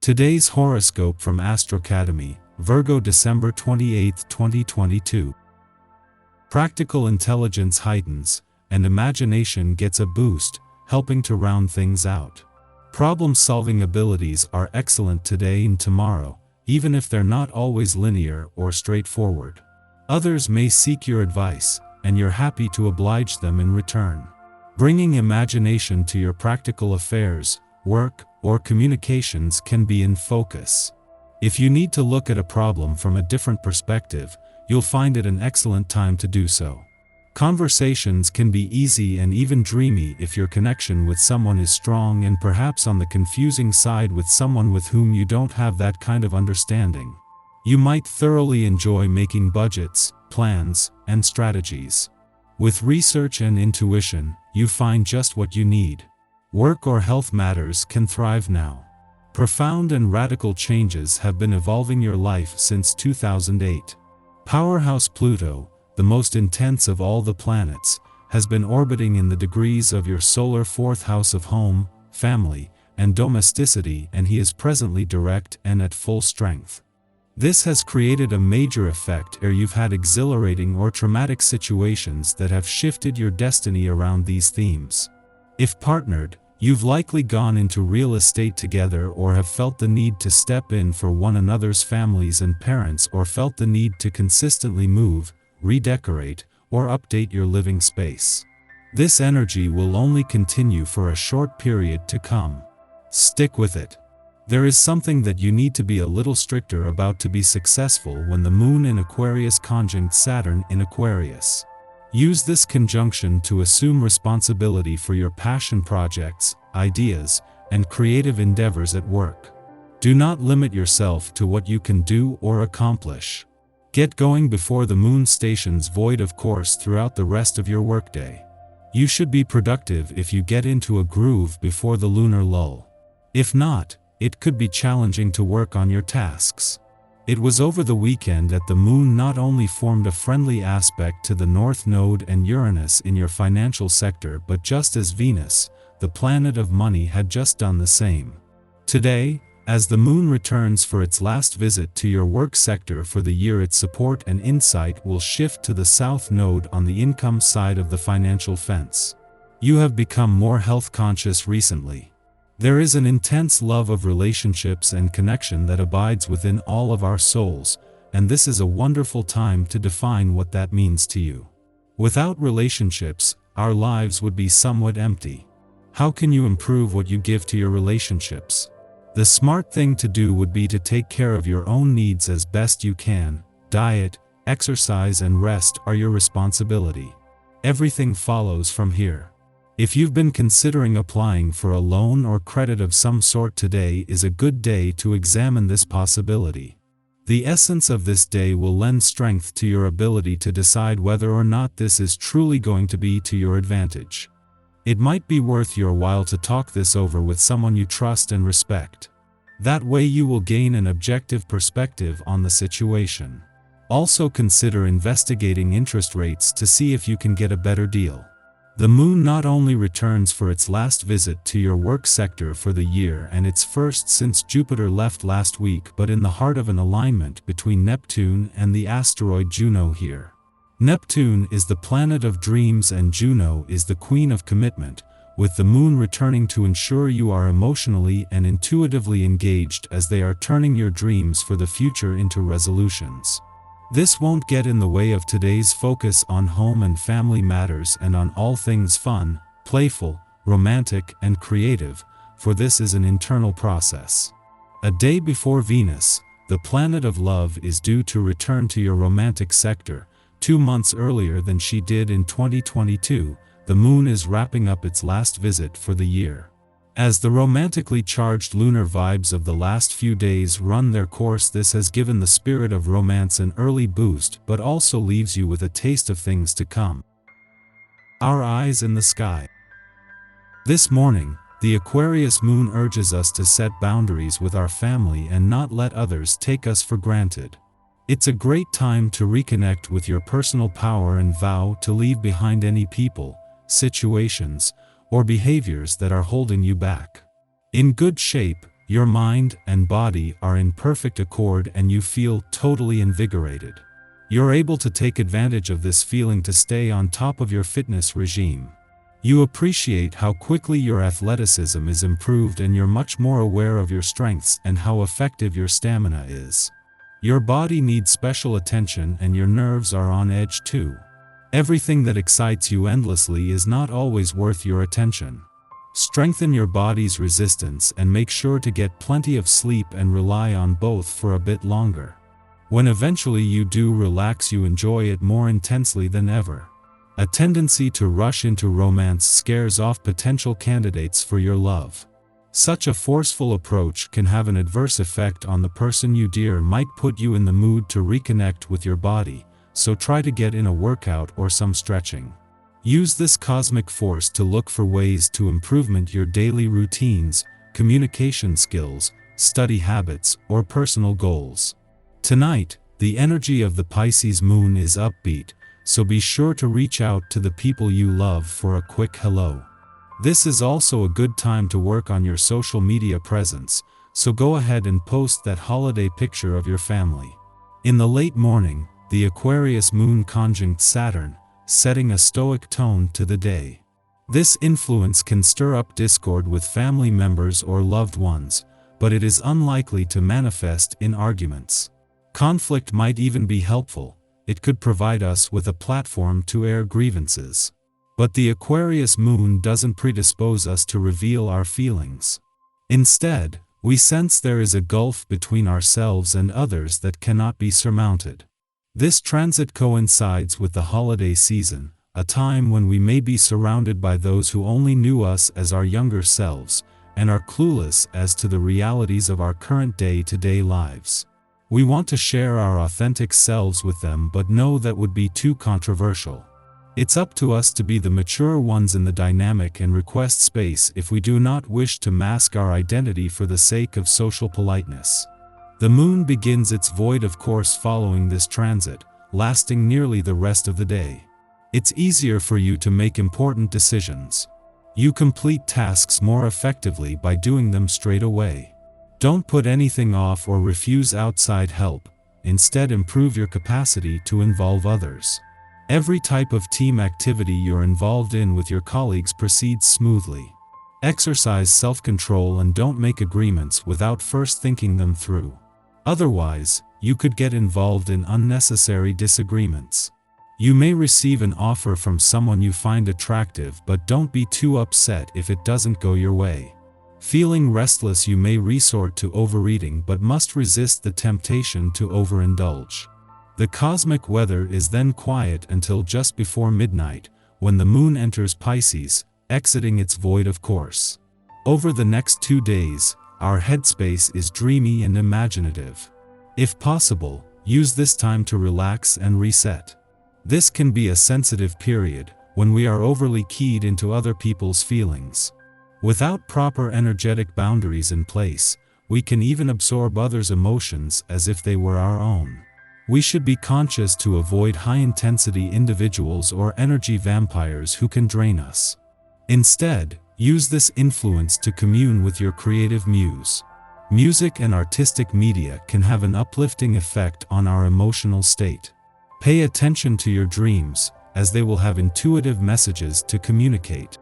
Today's horoscope from Astrocademy, Virgo December 28, 2022. Practical intelligence heightens, and imagination gets a boost, helping to round things out. Problem-solving abilities are excellent today and tomorrow, even if they're not always linear or straightforward. Others may seek your advice, and you're happy to oblige them in return. Bringing imagination to your practical affairs, work, or communications can be in focus. If you need to look at a problem from a different perspective, you'll find it an excellent time to do so. Conversations can be easy and even dreamy if your connection with someone is strong, and perhaps on the confusing side with someone with whom you don't have that kind of understanding. You might thoroughly enjoy making budgets, plans, and strategies. With research and intuition, you find just what you need. Work or health matters can thrive now. Profound and radical changes have been evolving your life since 2008. Powerhouse Pluto, the most intense of all the planets, has been orbiting in the degrees of your solar fourth house of home, family, and domesticity, and he is presently direct and at full strength. This has created a major effect where you've had exhilarating or traumatic situations that have shifted your destiny around these themes. If partnered, you've likely gone into real estate together or have felt the need to step in for one another's families and parents, or felt the need to consistently move, redecorate, or update your living space. This energy will only continue for a short period to come. Stick with it. There is something that you need to be a little stricter about to be successful when the Moon in Aquarius conjunct Saturn in Aquarius. Use this conjunction to assume responsibility for your passion projects, ideas, and creative endeavors at work. Do not limit yourself to what you can do or accomplish. Get going before the Moon stations void of course throughout the rest of your workday. You should be productive if you get into a groove before the lunar lull. If not, it could be challenging to work on your tasks. It was over the weekend that the Moon not only formed a friendly aspect to the North Node and Uranus in your financial sector, but just as Venus, the planet of money, had just done the same. Today, as the Moon returns for its last visit to your work sector for the year, its support and insight will shift to the South Node on the income side of the financial fence. You have become more health conscious recently. There is an intense love of relationships and connection that abides within all of our souls, and this is a wonderful time to define what that means to you. Without relationships, our lives would be somewhat empty. How can you improve what you give to your relationships? The smart thing to do would be to take care of your own needs as best you can. Diet, exercise, and rest are your responsibility. Everything follows from here. If you've been considering applying for a loan or credit of some sort, today is a good day to examine this possibility. The essence of this day will lend strength to your ability to decide whether or not this is truly going to be to your advantage. It might be worth your while to talk this over with someone you trust and respect. That way you will gain an objective perspective on the situation. Also consider investigating interest rates to see if you can get a better deal. The Moon not only returns for its last visit to your work sector for the year, and its first since Jupiter left last week, but in the heart of an alignment between Neptune and the asteroid Juno here. Neptune is the planet of dreams and Juno is the queen of commitment, with the Moon returning to ensure you are emotionally and intuitively engaged as they are turning your dreams for the future into resolutions. This won't get in the way of today's focus on home and family matters and on all things fun, playful, romantic, and creative, for this is an internal process. A day before Venus, the planet of love, is due to return to your romantic sector. 2 months earlier than she did in 2022, the Moon is wrapping up its last visit for the year. As the romantically charged lunar vibes of the last few days run their course, this has given the spirit of romance an early boost, but also leaves you with a taste of things to come. Our eyes in the sky. This morning, the Aquarius Moon urges us to set boundaries with our family and not let others take us for granted. It's a great time to reconnect with your personal power and vow to leave behind any people, situations, or behaviors that are holding you back. In good shape, Your mind and body are in perfect accord and you feel totally invigorated. You're able to take advantage of this feeling to stay on top of your fitness regime. You appreciate how quickly your athleticism is improved and you're much more aware of your strengths and how effective your stamina is. Your body needs special attention and your nerves are on edge too. Everything that excites you endlessly is not always worth your attention. Strengthen your body's resistance and make sure to get plenty of sleep and rely on both for a bit longer. When eventually you do relax, you enjoy it more intensely than ever. A tendency to rush into romance scares off potential candidates for your love. Such a forceful approach can have an adverse effect on the person you dear, might put you in the mood to reconnect with your body, so try to get in a workout or some stretching. Use this cosmic force to look for ways to improve your daily routines, communication skills, study habits, or personal goals. Tonight, the energy of the Pisces moon is upbeat, so be sure to reach out to the people you love for a quick hello. This is also a good time to work on your social media presence, so go ahead and post that holiday picture of your family. In the late morning, the Aquarius moon conjunct Saturn, setting a stoic tone to the day. This influence can stir up discord with family members or loved ones, but it is unlikely to manifest in arguments. Conflict might even be helpful. It could provide us with a platform to air grievances. But the Aquarius moon doesn't predispose us to reveal our feelings. Instead, we sense there is a gulf between ourselves and others that cannot be surmounted. This transit coincides with the holiday season, a time when we may be surrounded by those who only knew us as our younger selves, and are clueless as to the realities of our current day-to-day lives. We want to share our authentic selves with them, but know that would be too controversial. It's up to us to be the mature ones in the dynamic and request space if we do not wish to mask our identity for the sake of social politeness. The moon begins its void of course following this transit, lasting nearly the rest of the day. It's easier for you to make important decisions. You complete tasks more effectively by doing them straight away. Don't put anything off or refuse outside help. Instead, improve your capacity to involve others. Every type of team activity you're involved in with your colleagues proceeds smoothly. Exercise self-control and don't make agreements without first thinking them through. Otherwise, you could get involved in unnecessary disagreements. You may receive an offer from someone you find attractive, but don't be too upset if it doesn't go your way. Feeling restless, you may resort to overeating but must resist the temptation to overindulge. The cosmic weather is then quiet until just before midnight, when the moon enters Pisces, exiting its void of course. Over the next 2 days, our headspace is dreamy and imaginative. If possible, use this time to relax and reset. This can be a sensitive period, when we are overly keyed into other people's feelings. Without proper energetic boundaries in place, we can even absorb others' emotions as if they were our own. We should be conscious to avoid high-intensity individuals or energy vampires who can drain us. Instead, use this influence to commune with your creative muse. Music and artistic media can have an uplifting effect on our emotional state. Pay attention to your dreams, as they will have intuitive messages to communicate.